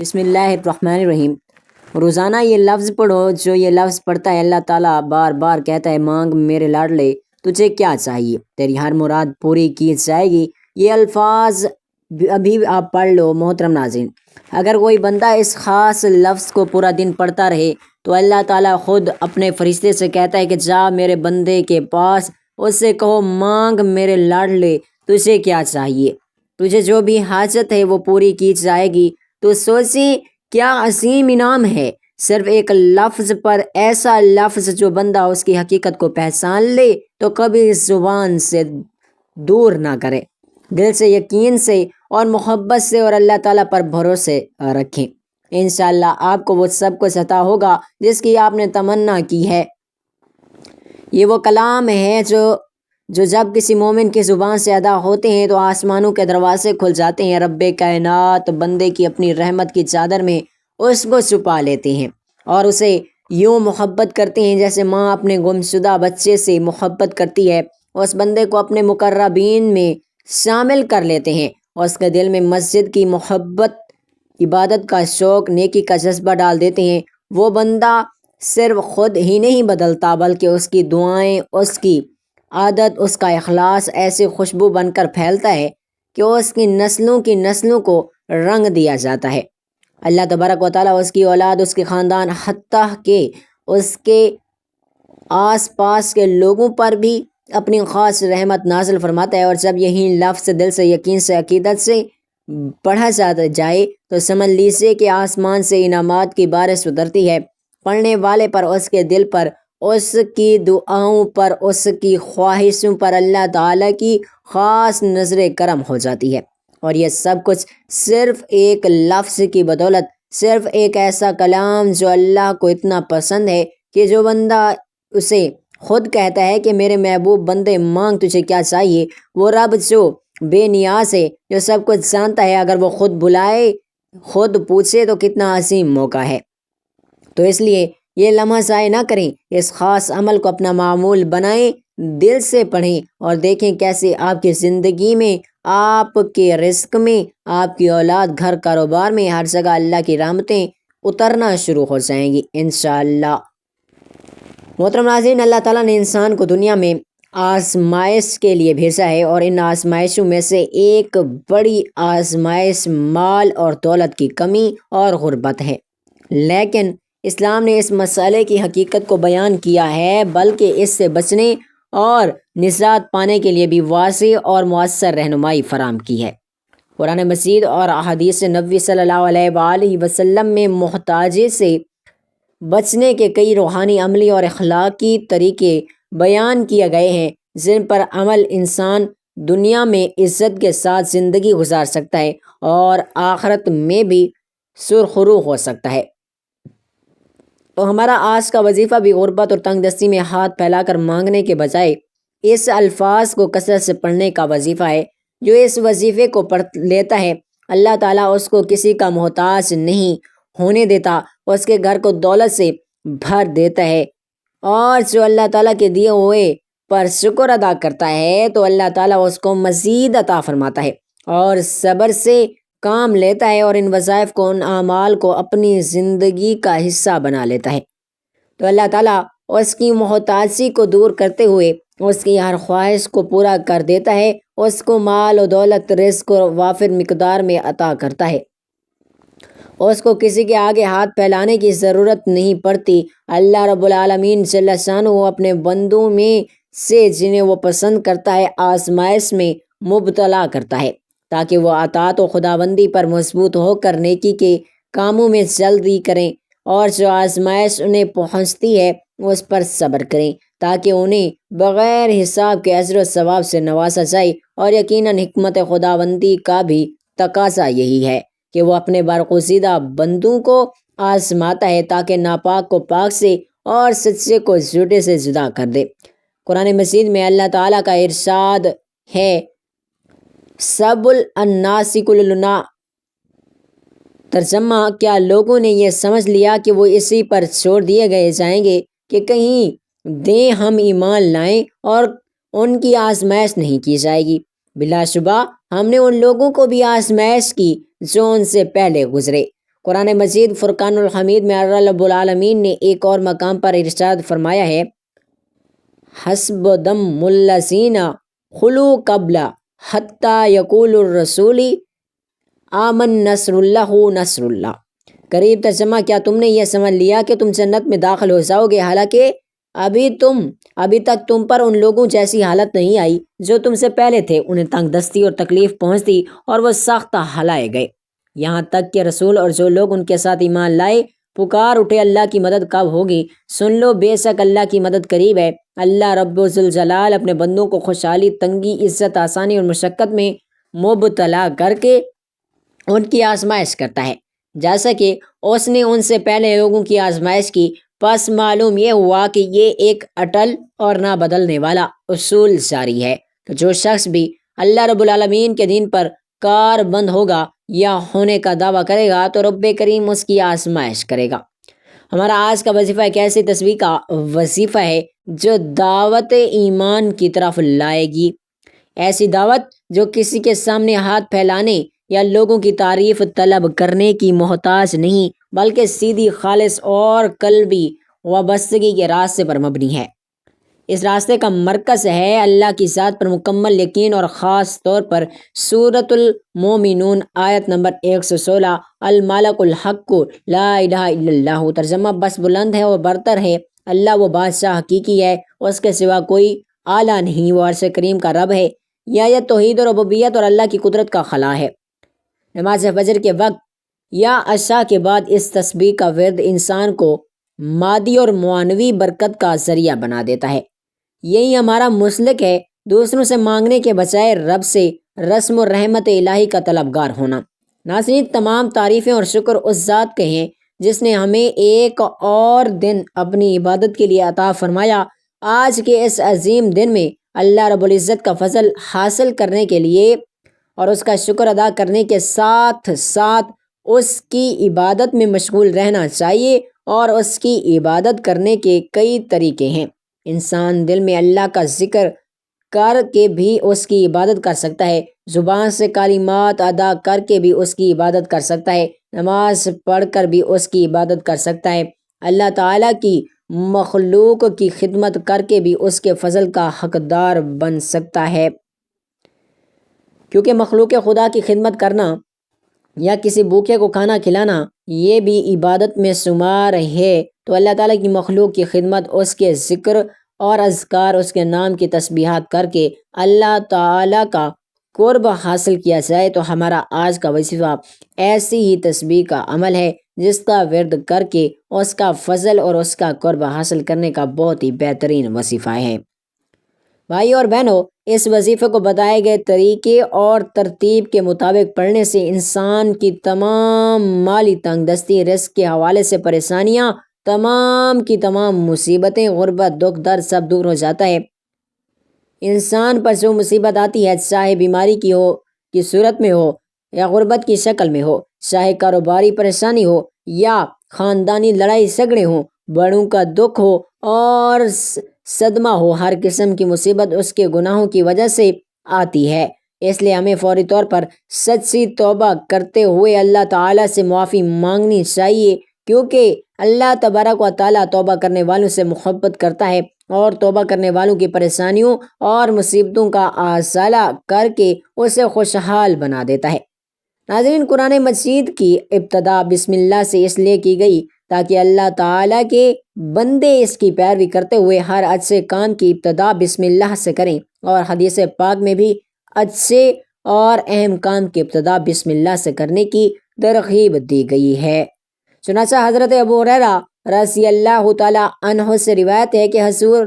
بسم اللہ الرحمن الرحیم۔ روزانہ یہ لفظ پڑھو۔ جو یہ لفظ پڑھتا ہے اللہ تعالیٰ بار بار کہتا ہے مانگ میرے لاڈلے تجھے کیا چاہیے، تیری ہر مراد پوری کی جائے گی۔ یہ الفاظ ابھی آپ پڑھ لو محترم ناظرین۔ اگر کوئی بندہ اس خاص لفظ کو پورا دن پڑھتا رہے تو اللہ تعالیٰ خود اپنے فرشتے سے کہتا ہے کہ جا میرے بندے کے پاس، اس سے کہو مانگ میرے لاڈلے تجھے کیا چاہیے، تجھے جو بھی حاجت ہے وہ پوری کی جائے گی۔ تو سوچیں کیا عظیم انعام ہے صرف ایک لفظ پر۔ ایسا لفظ جو بندہ اس کی حقیقت کو پہچان لے تو کبھی اس زبان سے دور نہ کرے، دل سے یقین سے اور محبت سے اور اللہ تعالیٰ پر بھروسے رکھیں۔ انشاءاللہ آپ کو وہ سب کچھ عطا ہوگا جس کی آپ نے تمنا کی ہے۔ یہ وہ کلام ہے جو جب کسی مومن کی زبان سے ادا ہوتے ہیں تو آسمانوں کے دروازے کھل جاتے ہیں۔ رب کائنات بندے کی اپنی رحمت کی چادر میں اس کو چھپا لیتے ہیں اور اسے یوں محبت کرتے ہیں جیسے ماں اپنے گمشدہ بچے سے محبت کرتی ہے۔ اس بندے کو اپنے مقربین میں شامل کر لیتے ہیں اور اس کے دل میں مسجد کی محبت، عبادت کا شوق، نیکی کا جذبہ ڈال دیتے ہیں۔ وہ بندہ صرف خود ہی نہیں بدلتا بلکہ اس کی دعائیں، اس کی عادت، اس کا اخلاص ایسے خوشبو بن کر پھیلتا ہے کہ اس کی نسلوں کو رنگ دیا جاتا ہے۔ اللہ تبارک و تعالیٰ اس کی اولاد، اس کے خاندان، حتیٰ کہ اس کے آس پاس کے لوگوں پر بھی اپنی خاص رحمت نازل فرماتا ہے۔ اور جب یہی لفظ دل سے، یقین سے، عقیدت سے پڑھا جائے تو سمجھ لیجیے کہ آسمان سے انعامات کی بارش اترتی ہے۔ پڑھنے والے پر، اس کے دل پر، اس کی دعاؤں پر، اس کی خواہشوں پر اللہ تعالیٰ کی خاص نظر کرم ہو جاتی ہے۔ اور یہ سب کچھ صرف ایک لفظ کی بدولت، صرف ایک ایسا کلام جو اللہ کو اتنا پسند ہے کہ جو بندہ اسے خود کہتا ہے کہ میرے محبوب بندے مانگ تجھے کیا چاہیے۔ وہ رب جو بے نیاز ہے، جو سب کچھ جانتا ہے، اگر وہ خود بلائے، خود پوچھے تو کتنا عظیم موقع ہے۔ تو اس لیے یہ لمحہ ضائع نہ کریں، اس خاص عمل کو اپنا معمول بنائیں، دل سے پڑھیں اور دیکھیں کیسے آپ کی زندگی میں، آپ کے رزق میں، آپ کی اولاد، گھر، کاروبار میں، ہر جگہ اللہ کی رحمتیں اترنا شروع ہو جائیں گی انشاءاللہ۔ محترم ناظرین، اللہ تعالیٰ نے انسان کو دنیا میں آزمائش کے لیے بھیجا ہے اور ان آزمائشوں میں سے ایک بڑی آزمائش مال اور دولت کی کمی اور غربت ہے۔ لیکن اسلام نے اس مسئلے کی حقیقت کو بیان کیا ہے، بلکہ اس سے بچنے اور نجات پانے کے لیے بھی واضح اور مؤثر رہنمائی فراہم کی ہے۔ قرآن مجید اور احادیث نبوی صلی اللہ علیہ وآلہ وسلم میں محتاجی سے بچنے کے کئی روحانی، عملی اور اخلاقی طریقے بیان کیے گئے ہیں جن پر عمل انسان دنیا میں عزت کے ساتھ زندگی گزار سکتا ہے اور آخرت میں بھی سرخرو ہو سکتا ہے۔ تو ہمارا آج کا وظیفہ بھی غربت اور تنگ دستی میں ہاتھ پھیلا کر مانگنے کے بجائے اس الفاظ کو کثرت سے پڑھنے کا وظیفہ ہے۔ جو اس وظیفے کو پڑھ لیتا ہے اللہ تعالیٰ اس کو کسی کا محتاج نہیں ہونے دیتا، اس کے گھر کو دولت سے بھر دیتا ہے۔ اور جو اللہ تعالیٰ کے دیے ہوئے پر شکر ادا کرتا ہے تو اللہ تعالیٰ اس کو مزید عطا فرماتا ہے اور صبر سے کام لیتا ہے اور ان وظائف کو، ان اعمال کو اپنی زندگی کا حصہ بنا لیتا ہے تو اللہ تعالیٰ اس کی محتاجی کو دور کرتے ہوئے اس کی ہر خواہش کو پورا کر دیتا ہے، اس کو مال و دولت، رزق و وافر مقدار میں عطا کرتا ہے، اس کو کسی کے آگے ہاتھ پھیلانے کی ضرورت نہیں پڑتی۔ اللہ رب العالمین جل شانہ اپنے بندوں میں سے جنہیں وہ پسند کرتا ہے آزمائش میں مبتلا کرتا ہے تاکہ وہ اطاعت و خداوندی پر مضبوط ہو کر نیکی کے کاموں میں جلدی کریں، اور جو آزمائش انہیں پہنچتی ہے اس پر صبر کریں تاکہ انہیں بغیر حساب کے اجر و ثواب سے نوازا جائے۔ اور یقیناً حکمت خداوندی کا بھی تقاضا یہی ہے کہ وہ اپنے برگزیدہ بندوں کو آزماتا ہے تاکہ ناپاک کو پاک سے اور سچے کو جھوٹے سے جدا کر دے۔ قرآن مجید میں اللہ تعالیٰ کا ارشاد ہے، سب الناس کلنا، ترجمہ، کیا لوگوں نے یہ سمجھ لیا کہ وہ اسی پر چھوڑ دیے گئے جائیں گے کہ کہیں دیں ہم ایمان لائیں اور ان کی آزمائش نہیں کی جائے گی؟ بلا شبہ ہم نے ان لوگوں کو بھی آزمائش کی جو ان سے پہلے گزرے، قرآن مجید فرقان الحمید میں اللہ رب العالمین نے ایک اور مقام پر ارشاد فرمایا ہے، حسب دم الذین خلو قبل حتی یقول الرسول آمن نصر اللہ۔ قریب ترجمہ، کیا تم نے یہ سمجھ لیا کہ تم جنت میں داخل ہو جاؤ گے، حالانکہ ابھی تک تم پر ان لوگوں جیسی حالت نہیں آئی جو تم سے پہلے تھے، انہیں تنگ دستی اور تکلیف پہنچتی اور وہ سخت ہلائے گئے، یہاں تک کہ رسول اور جو لوگ ان کے ساتھ ایمان لائے پکار اٹھے، اللہ کی مدد کب ہوگی؟ سن لو، بے شک اللہ کی مدد قریب ہے۔ اللہ رب ذوالجلال اپنے بندوں کو خوشحالی، تنگی، عزت، آسانی اور مشقت میں مبتلا کر کے ان کی آزمائش کرتا ہے، جیسا کہ اس نے ان سے پہلے لوگوں کی آزمائش کی۔ پس معلوم یہ ہوا کہ یہ ایک اٹل اور نہ بدلنے والا اصول جاری ہے کہ جو شخص بھی اللہ رب العالمین کے دین پر کار بند ہوگا یا ہونے کا دعویٰ کرے گا تو رب کریم اس کی آزمائش کرے گا۔ ہمارا آج کا وظیفہ ایک ایسی تصویر کا وظیفہ ہے جو دعوت ایمان کی طرف لائے گی، ایسی دعوت جو کسی کے سامنے ہاتھ پھیلانے یا لوگوں کی تعریف طلب کرنے کی محتاج نہیں، بلکہ سیدھی، خالص اور قلبی وابستگی کے راستے پر مبنی ہے۔ اس راستے کا مرکز ہے اللہ کی ذات پر مکمل یقین، اور خاص طور پر سورۃ المومنون آیت نمبر 116، المالک الحق لا الہ الا اللہ۔ ترجمہ، بس بلند ہے اور برتر ہے اللہ، وہ بادشاہ حقیقی ہے، اس کے سوا کوئی اعلیٰ نہیں، وہ عرش کریم کا رب ہے۔ یہ توحید اور ربوبیت اور اللہ کی قدرت کا خلا ہے۔ نماز فجر کے وقت یا عشاء کے بعد اس تسبیح کا ورد انسان کو مادی اور معنوی برکت کا ذریعہ بنا دیتا ہے۔ یہی ہمارا مسلک ہے، دوسروں سے مانگنے کے بجائے رب سے رسم و رحمت الہی کا طلبگار ہونا۔ ناظرین، تمام تعریفیں اور شکر اس ذات کے ہیں جس نے ہمیں ایک اور دن اپنی عبادت کے لیے عطا فرمایا۔ آج کے اس عظیم دن میں اللہ رب العزت کا فضل حاصل کرنے کے لیے اور اس کا شکر ادا کرنے کے ساتھ ساتھ اس کی عبادت میں مشغول رہنا چاہیے، اور اس کی عبادت کرنے کے کئی طریقے ہیں۔ انسان دل میں اللہ کا ذکر کر کے بھی اس کی عبادت کر سکتا ہے، زبان سے کلمات ادا کر کے بھی اس کی عبادت کر سکتا ہے، نماز پڑھ کر بھی اس کی عبادت کر سکتا ہے، اللہ تعالیٰ کی مخلوق کی خدمت کر کے بھی اس کے فضل کا حقدار بن سکتا ہے، کیونکہ مخلوق خدا کی خدمت کرنا یا کسی بھوکے کو کھانا کھلانا یہ بھی عبادت میں شمار ہے۔ تو اللہ تعالیٰ کی مخلوق کی خدمت، اس کے ذکر اور اذکار، اس کے نام کی تسبیحات کر کے اللہ تعالیٰ کا قرب حاصل کیا جائے تو ہمارا آج کا وظیفہ ایسی ہی تسبیح کا عمل ہے جس کا ورد کر کے اس کا فضل اور اس کا قرب حاصل کرنے کا بہت ہی بہترین وظیفہ ہے۔ بھائی اور بہنوں، اس وظیفے کو بتائے گئے طریقے اور ترتیب کے مطابق پڑھنے سے انسان کی تمام مالی تنگ دستی، رزق کے حوالے سے پریشانیاں، تمام کی تمام مصیبتیں، غربت، دکھ، درد سب دور ہو جاتا ہے۔ انسان پر جو مصیبت آتی ہے، چاہے بیماری کی صورت میں ہو یا غربت کی شکل میں ہو، چاہے کاروباری پریشانی ہو یا خاندانی لڑائی جھگڑے ہوں، بڑوں کا دکھ ہو اور صدمہ ہو، ہر قسم کی مصیبت اس کے گناہوں کی وجہ سے آتی ہے۔ اس لیے ہمیں فوری طور پر سچی توبہ کرتے ہوئے اللہ تعالیٰ سے معافی مانگنی چاہیے، کیونکہ اللہ تبارک و تعالیٰ توبہ کرنے والوں سے محبت کرتا ہے اور توبہ کرنے والوں کی پریشانیوں اور مصیبتوں کا ازالہ کر کے اسے خوشحال بنا دیتا ہے۔ ناظرین، قرآن مجید کی ابتدا بسم اللہ سے اس لیے کی گئی تاکہ اللہ تعالیٰ کے بندے اس کی پیروی کرتے ہوئے ہر اچھے کام کی ابتدا بسم اللہ سے کریں، اور حدیث پاک میں بھی اچھے اور اہم کام کی ابتدا بسم اللہ سے کرنے کی ترغیب دی گئی ہے۔ چنانچہ حضرت ابو ہریرہ رضی اللہ تعالیٰ عنہ سے روایت ہے کہ حضور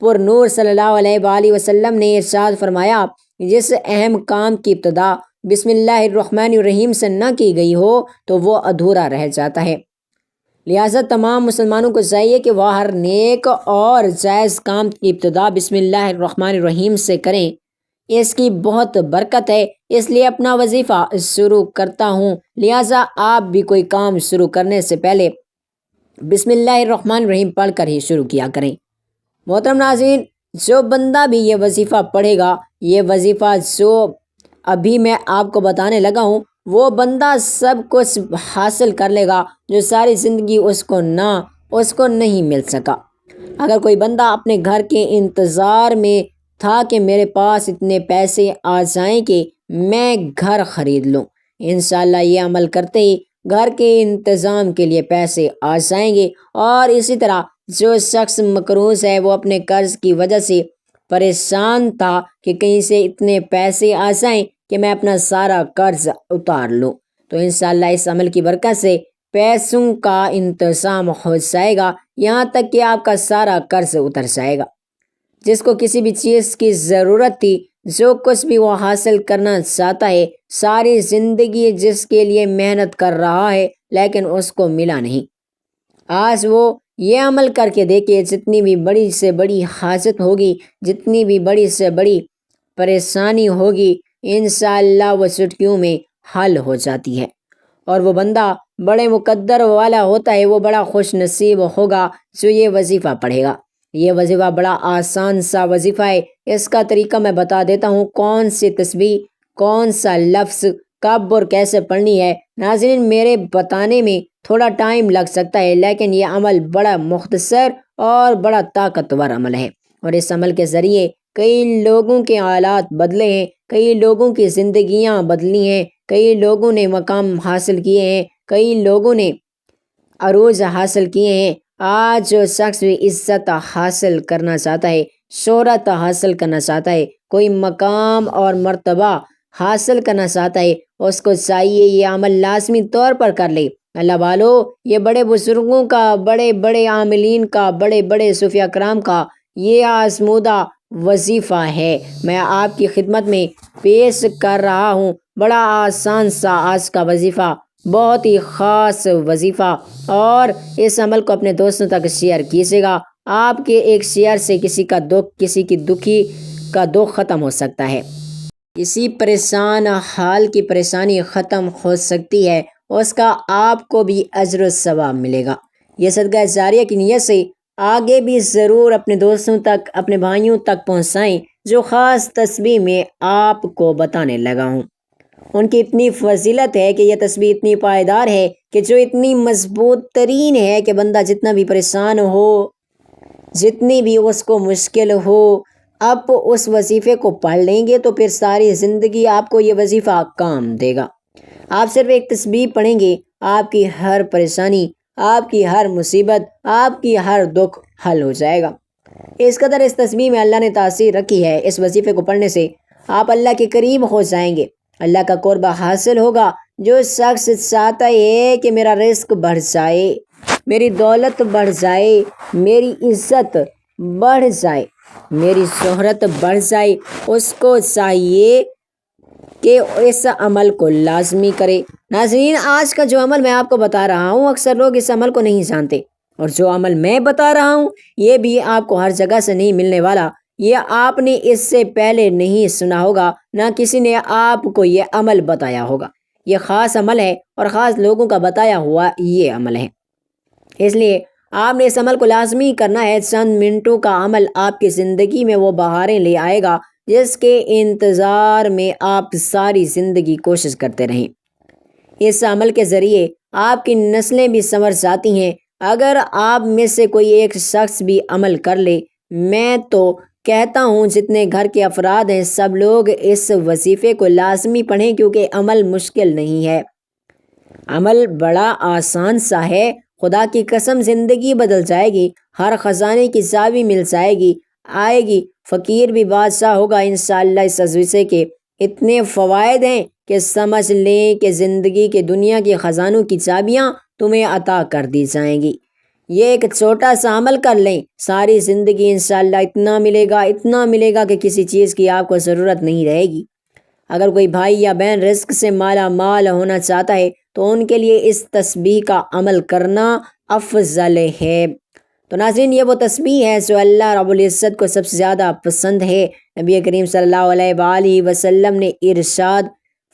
پر نور صلی اللہ علیہ وآلہ وسلم نے ارشاد فرمایا، جس اہم کام کی ابتدا بسم اللہ الرحمن الرحیم سے نہ کی گئی ہو تو وہ ادھورا رہ جاتا ہے۔ لہٰذا تمام مسلمانوں کو چاہیے کہ وہ ہر نیک اور جائز کام کی ابتدا بسم اللہ الرحمن الرحیم سے کریں، اس کی بہت برکت ہے۔ اس لیے اپنا وظیفہ شروع کرتا ہوں، لہٰذا آپ بھی کوئی کام شروع کرنے سے پہلے بسم اللہ الرحمن الرحیم پڑھ کر ہی شروع کیا کریں۔ محترم ناظرین، جو بندہ بھی یہ وظیفہ پڑھے گا، یہ وظیفہ جو ابھی میں آپ کو بتانے لگا ہوں، وہ بندہ سب کچھ حاصل کر لے گا جو ساری زندگی اس کو نہیں مل سکا۔ اگر کوئی بندہ اپنے گھر کے انتظار میں تھا کہ میرے پاس اتنے پیسے آ جائیں کہ میں گھر خرید لوں، انشاءاللہ یہ عمل کرتے ہی گھر کے انتظام کے لیے پیسے آ جائیں گے۔ اور اسی طرح جو شخص مقروض ہے وہ اپنے قرض کی وجہ سے پریشان تھا کہ کہیں سے اتنے پیسے آ جائیں کہ میں اپنا سارا قرض اتار لوں، تو انشاءاللہ اس عمل کی برکت سے پیسوں کا انتظام ہو جائے گا، یہاں تک کہ آپ کا سارا قرض اتر جائے گا۔ جس کو کسی بھی چیز کی ضرورت تھی، جو کچھ بھی وہ حاصل کرنا چاہتا ہے، ساری زندگی جس کے لیے محنت کر رہا ہے لیکن اس کو ملا نہیں، آج وہ یہ عمل کر کے دیکھے، جتنی بھی بڑی سے بڑی حاجت ہوگی، جتنی بھی بڑی سے بڑی پریشانی ہوگی، انشاءاللہ وہ چٹکیوں میں حل ہو جاتی ہے۔ اور وہ بندہ بڑے مقدر والا ہوتا ہے، وہ بڑا خوش نصیب ہوگا جو یہ وظیفہ پڑھے گا۔ یہ وظیفہ بڑا آسان سا وظیفہ ہے، اس کا طریقہ میں بتا دیتا ہوں، کون سی تسبیح، کون سا لفظ، کب اور کیسے پڑھنی ہے۔ ناظرین، میرے بتانے میں تھوڑا ٹائم لگ سکتا ہے لیکن یہ عمل بڑا مختصر اور بڑا طاقتور عمل ہے، اور اس عمل کے ذریعے کئی لوگوں کے حالات بدلے ہیں، کئی لوگوں کی زندگیاں بدلی ہیں، کئی لوگوں نے مقام حاصل کیے ہیں، کئی لوگوں نے عروج حاصل کیے ہیں۔ آج جو شخص بھی عزت حاصل کرنا چاہتا ہے، شہرت حاصل کرنا چاہتا ہے، کوئی مقام اور مرتبہ حاصل کرنا چاہتا ہے، اس کو چاہیے یہ عمل لازمی طور پر کر لے۔ اللہ والو، یہ بڑے بزرگوں کا، بڑے بڑے عاملین کا، بڑے بڑے صوفیاء کرام کا یہ آزمودہ وظیفہ ہے، میں آپ کی خدمت میں پیش کر رہا ہوں۔ بڑا آسان سا آج کا وظیفہ، بہت ہی خاص وظیفہ، اور اس عمل کو اپنے دوستوں تک شیئر کیجیے گا۔ آپ کے ایک شیئر سے کسی کا دکھ، کسی کی دکھی کا دکھ ختم ہو سکتا ہے، کسی پریشان حال کی پریشانی ختم ہو سکتی ہے، اس کا آپ کو بھی اجر و ثواب ملے گا۔ یہ صدقہ جاریہ کی نیت سے آگے بھی ضرور اپنے دوستوں تک، اپنے بھائیوں تک پہنچائیں جو خاص تسبیح میں آپ کو بتانے لگا ہوں۔ ان کی اتنی فضیلت ہے کہ یہ تسبیح اتنی پائیدار ہے کہ جو اتنی مضبوط ترین ہے کہ بندہ جتنا بھی پریشان ہو، جتنی بھی اس کو مشکل ہو، اب اس وظیفے کو پڑھ لیں گے تو پھر ساری زندگی آپ کو یہ وظیفہ کام دے گا۔ آپ صرف ایک تسبیح پڑھیں گے، آپ کی ہر پریشانی، آپ کی ہر مصیبت، آپ کی ہر دکھ حل ہو جائے گا۔ اس قدر اس تسبیح میں اللہ نے تاثیر رکھی ہے، اس وظیفے کو پڑھنے سے آپ اللہ کے قریب ہو جائیں گے، اللہ کا قرب حاصل ہوگا۔ جو شخص چاہتا ہے کہ میرا رزق بڑھ جائے، میری دولت بڑھ جائے، میری عزت بڑھ جائے، میری شہرت بڑھ جائے، اس کو چاہیے کہ اس عمل کو لازمی کرے۔ ناظرین، آج کا جو عمل میں آپ کو بتا رہا ہوں، اکثر لوگ اس عمل کو نہیں جانتے، اور جو عمل میں بتا رہا ہوں یہ بھی آپ کو ہر جگہ سے نہیں ملنے والا، یہ آپ نے اس سے پہلے نہیں سنا ہوگا، نہ کسی نے آپ کو یہ عمل بتایا ہوگا۔ یہ خاص عمل ہے اور خاص لوگوں کا بتایا ہوا یہ عمل ہے، اس لیے آپ نے اس عمل کو لازمی کرنا ہے۔ چند منٹوں کا عمل آپ کی زندگی میں وہ بہاریں لے آئے گا جس کے انتظار میں آپ ساری زندگی کوشش کرتے رہیں۔ اس عمل کے ذریعے آپ کی نسلیں بھی سنور جاتی ہیں۔ اگر آپ میں سے کوئی ایک شخص بھی عمل کر لے، میں تو کہتا ہوں جتنے گھر کے افراد ہیں سب لوگ اس وظیفے کو لازمی پڑھیں، کیونکہ عمل مشکل نہیں ہے، عمل بڑا آسان سا ہے۔ خدا کی قسم زندگی بدل جائے گی، ہر خزانے کی چابی مل جائے گی، آئے گی، فقیر بھی بادشاہ ہوگا انشاءاللہ۔ اس وظیفے کے اتنے فوائد ہیں کہ سمجھ لیں کہ زندگی کے دنیا کے خزانوں کی چابیاں تمہیں عطا کر دی جائیں گی۔ یہ ایک چھوٹا سا عمل کر لیں، ساری زندگی انشاءاللہ اتنا ملے گا، اتنا ملے گا کہ کسی چیز کی آپ کو ضرورت نہیں رہے گی۔ اگر کوئی بھائی یا بہن رزق سے مالا مال ہونا چاہتا ہے تو ان کے لیے اس تسبیح کا عمل کرنا افضل ہے۔ تو ناظرین، یہ وہ تسبیح ہے جو اللہ رب العزت کو سب سے زیادہ پسند ہے۔ نبی کریم صلی اللہ علیہ وآلہ وسلم نے ارشاد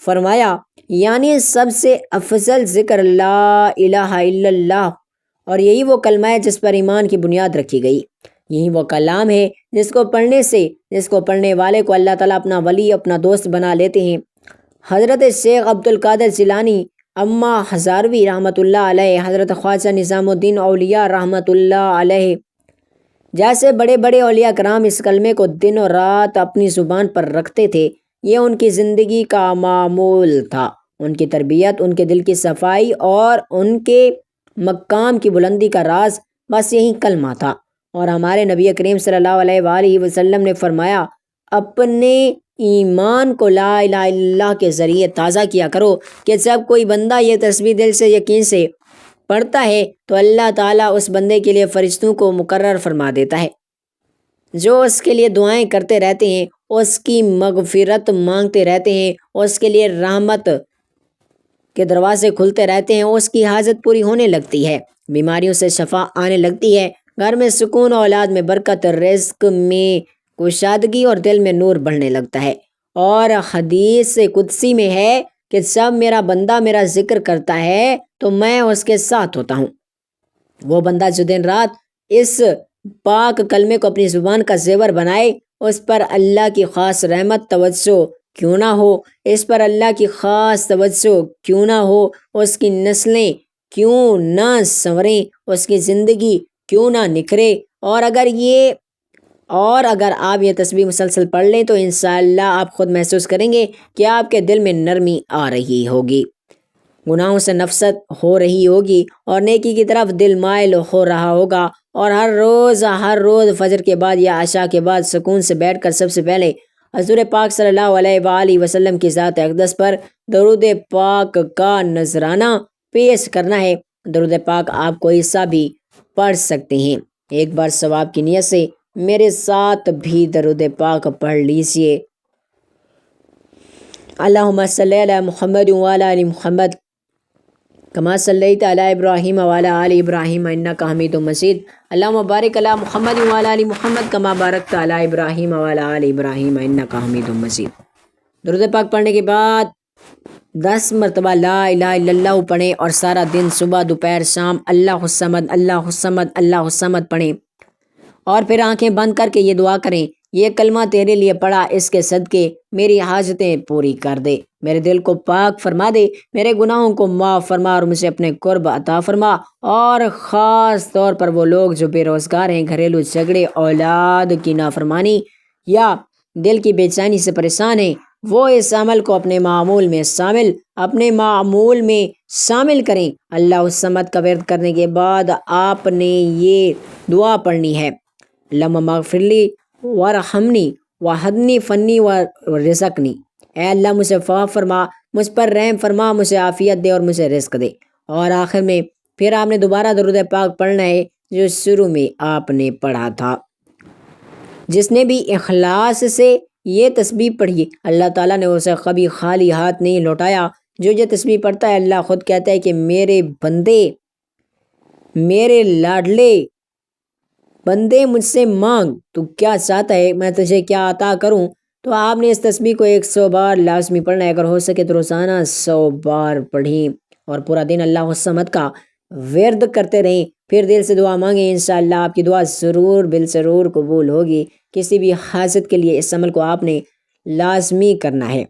فرمایا، یعنی سب سے افضل ذکر لا الہ الا اللہ، اور یہی وہ کلمہ ہے جس پر ایمان کی بنیاد رکھی گئی، یہی وہ کلام ہے جس کو پڑھنے سے، جس کو پڑھنے والے کو اللہ تعالیٰ اپنا ولی، اپنا دوست بنا لیتے ہیں۔ حضرت شیخ عبد القادر جیلانی، اماں ہزاروی رحمۃ اللہ علیہ، حضرت خواجہ نظام الدین اولیاء رحمۃ اللہ علیہ جیسے بڑے بڑے اولیاء کرام اس کلمے کو دن اور رات اپنی زبان پر رکھتے تھے۔ یہ ان کی زندگی کا معمول تھا۔ ان کی تربیت، ان کے دل کی صفائی اور ان کے مقام کی بلندی کا راز بس یہی کلمہ تھا۔ اور ہمارے نبی کریم صلی اللہ علیہ وآلہ وسلم نے فرمایا، اپنے ایمان کو لا الہ الا اللہ کے ذریعے تازہ کیا کرو کہ جب کوئی بندہ یہ تسبیح دل سے یقین سے پڑھتا ہے تو اللہ تعالیٰ اس بندے کے لیے فرشتوں کو مقرر فرما دیتا ہے جو اس کے لیے دعائیں کرتے رہتے ہیں، اس کی مغفرت مانگتے رہتے ہیں، اس کے لیے رحمت کے دروازے کھلتے رہتے ہیں، اس کی حاجت پوری ہونے لگتی ہے، بیماریوں سے شفا آنے لگتی ہے، گھر میں سکون، اولاد میں برکت، رزق میں کشادگی اور دل میں نور بڑھنے لگتا ہے۔ اور حدیث قدسی میں ہے کہ جب میرا بندہ میرا ذکر کرتا ہے تو میں اس کے ساتھ ہوتا ہوں۔ وہ بندہ جو دن رات اس پاک کلمے کو اپنی زبان کا زیور بنائے، اس پر اللہ کی خاص رحمت توجہ کیوں نہ ہو، اس پر اللہ کی خاص توجہ کیوں نہ ہو، اس کی نسلیں کیوں نہ سنوریں، اس کی زندگی کیوں نہ نکھرے۔ اور اگر آپ یہ تسبیح مسلسل پڑھ لیں تو انشاءاللہ آپ خود محسوس کریں گے کہ آپ کے دل میں نرمی آ رہی ہوگی، گناہوں سے نفرت ہو رہی ہوگی اور نیکی کی طرف دل مائل ہو رہا ہوگا۔ اور ہر روز فجر کے بعد یا عشاء کے بعد سکون سے بیٹھ کر سب سے پہلے حضور پاک صلی اللہ علیہ وآلہ وسلم کی ذات اقدس پر درود پاک کا نذرانہ پیش کرنا ہے۔ درود پاک آپ کوئی سا بھی پڑھ سکتے ہیں۔ ایک بار ثواب کی نیت سے میرے ساتھ بھی درود پاک پڑھ لیجیے۔ اللہم صلی علی محمد وعلی آل محمد کما صلیت علی ابراہیم وعلی آل ابراہیم انک حمید مجید۔ اللہم بارک علی محمد وعلی آل محمد کما بارکت علی ابراہیم وعلی آل ابراہیم انک حمید مجید۔ درود پاک پڑھنے کے بعد 10 مرتبہ لا الہ الا اللہ پڑھیں اور سارا دن صبح دوپہر شام اللہ الصمد اللہ الصمد اللہ الصمد پڑھیں، اور پھر آنکھیں بند کر کے یہ دعا کریں، یہ کلمہ تیرے لیے پڑھا، اس کے صدقے میری حاجتیں پوری کر دے، میرے دل کو پاک فرما دے، میرے گناہوں کو معاف فرما اور مجھے اپنے قرب عطا فرما۔ اور خاص طور پر وہ لوگ جو بے روزگار ہیں، گھریلو جھگڑے، اولاد کی نافرمانی یا دل کی بے چینی سے پریشان ہیں، وہ اس عمل کو اپنے معمول میں شامل کریں۔ اللہ الصمد کا ورد کرنے کے بعد آپ نے یہ دعا پڑھنی ہے، اللہم مغفرلی ورحمنی وحدنی فنی ورزقنی، اے اللہ مجھے معاف فرما، مجھ پر رحم فرما، مجھے عافیت دے اور مجھے رزق دے۔ اور آخر میں پھر آپ نے دوبارہ درود پاک پڑھنا ہے جو شروع میں آپ نے پڑھا تھا۔ جس نے بھی اخلاص سے یہ تسبیح پڑھی، اللہ تعالیٰ نے اسے کبھی خالی ہاتھ نہیں لوٹایا۔ جو یہ تسبیح پڑھتا ہے، اللہ خود کہتا ہے کہ میرے بندے، میرے لاڈلے بندے، مجھ سے مانگ، تو کیا چاہتا ہے میں تجھے کیا عطا کروں۔ تو آپ نے اس تسبیح کو 100 بار لازمی پڑھنا ہے، اگر ہو سکے تو روزانہ 100 بار پڑھیں اور پورا دن اللہ الصمد کا ورد کرتے رہیں، پھر دل سے دعا مانگیں، انشاءاللہ آپ کی دعا ضرور بالضرور قبول ہوگی۔ کسی بھی حاجت کے لیے اس عمل کو آپ نے لازمی کرنا ہے،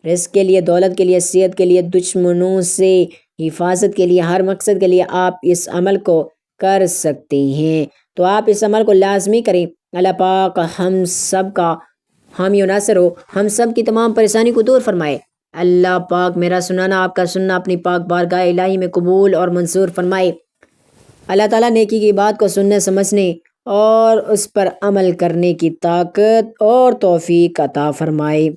رزق کے لیے، دولت کے لیے، صحت کے لیے، دشمنوں سے حفاظت کے لیے، ہر مقصد کے لیے آپ اس عمل کو کر سکتے ہیں۔ تو آپ اس عمل کو لازمی کریں۔ اللہ پاک ہم سب کا حامی و ناصر ہو، ہم سب کی تمام پریشانی کو دور فرمائے۔ اللہ پاک میرا سنانا، آپ کا سننا اپنی پاک بارگاہ الہی میں قبول اور منظور فرمائے۔ اللہ تعالیٰ نیکی کی بات کو سننے، سمجھنے اور اس پر عمل کرنے کی طاقت اور توفیق عطا فرمائے،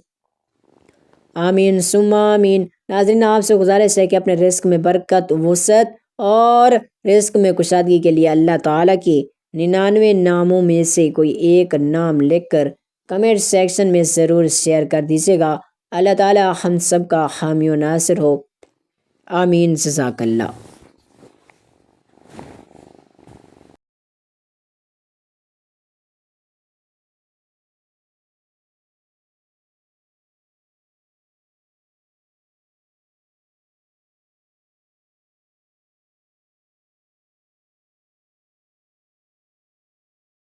آمین ثم آمین۔ ناظرین، آپ سے گزارش ہے کہ اپنے رزق میں برکت، وسعت اور رزق میں کشادگی کے لیے اللہ تعالیٰ کے 99 ناموں میں سے کوئی ایک نام لکھ کر کمنٹ سیکشن میں ضرور شیئر کر دیجیے گا۔ اللہ تعالیٰ ہم سب کا حامی و ناصر ہو، آمین، جزاک اللہ۔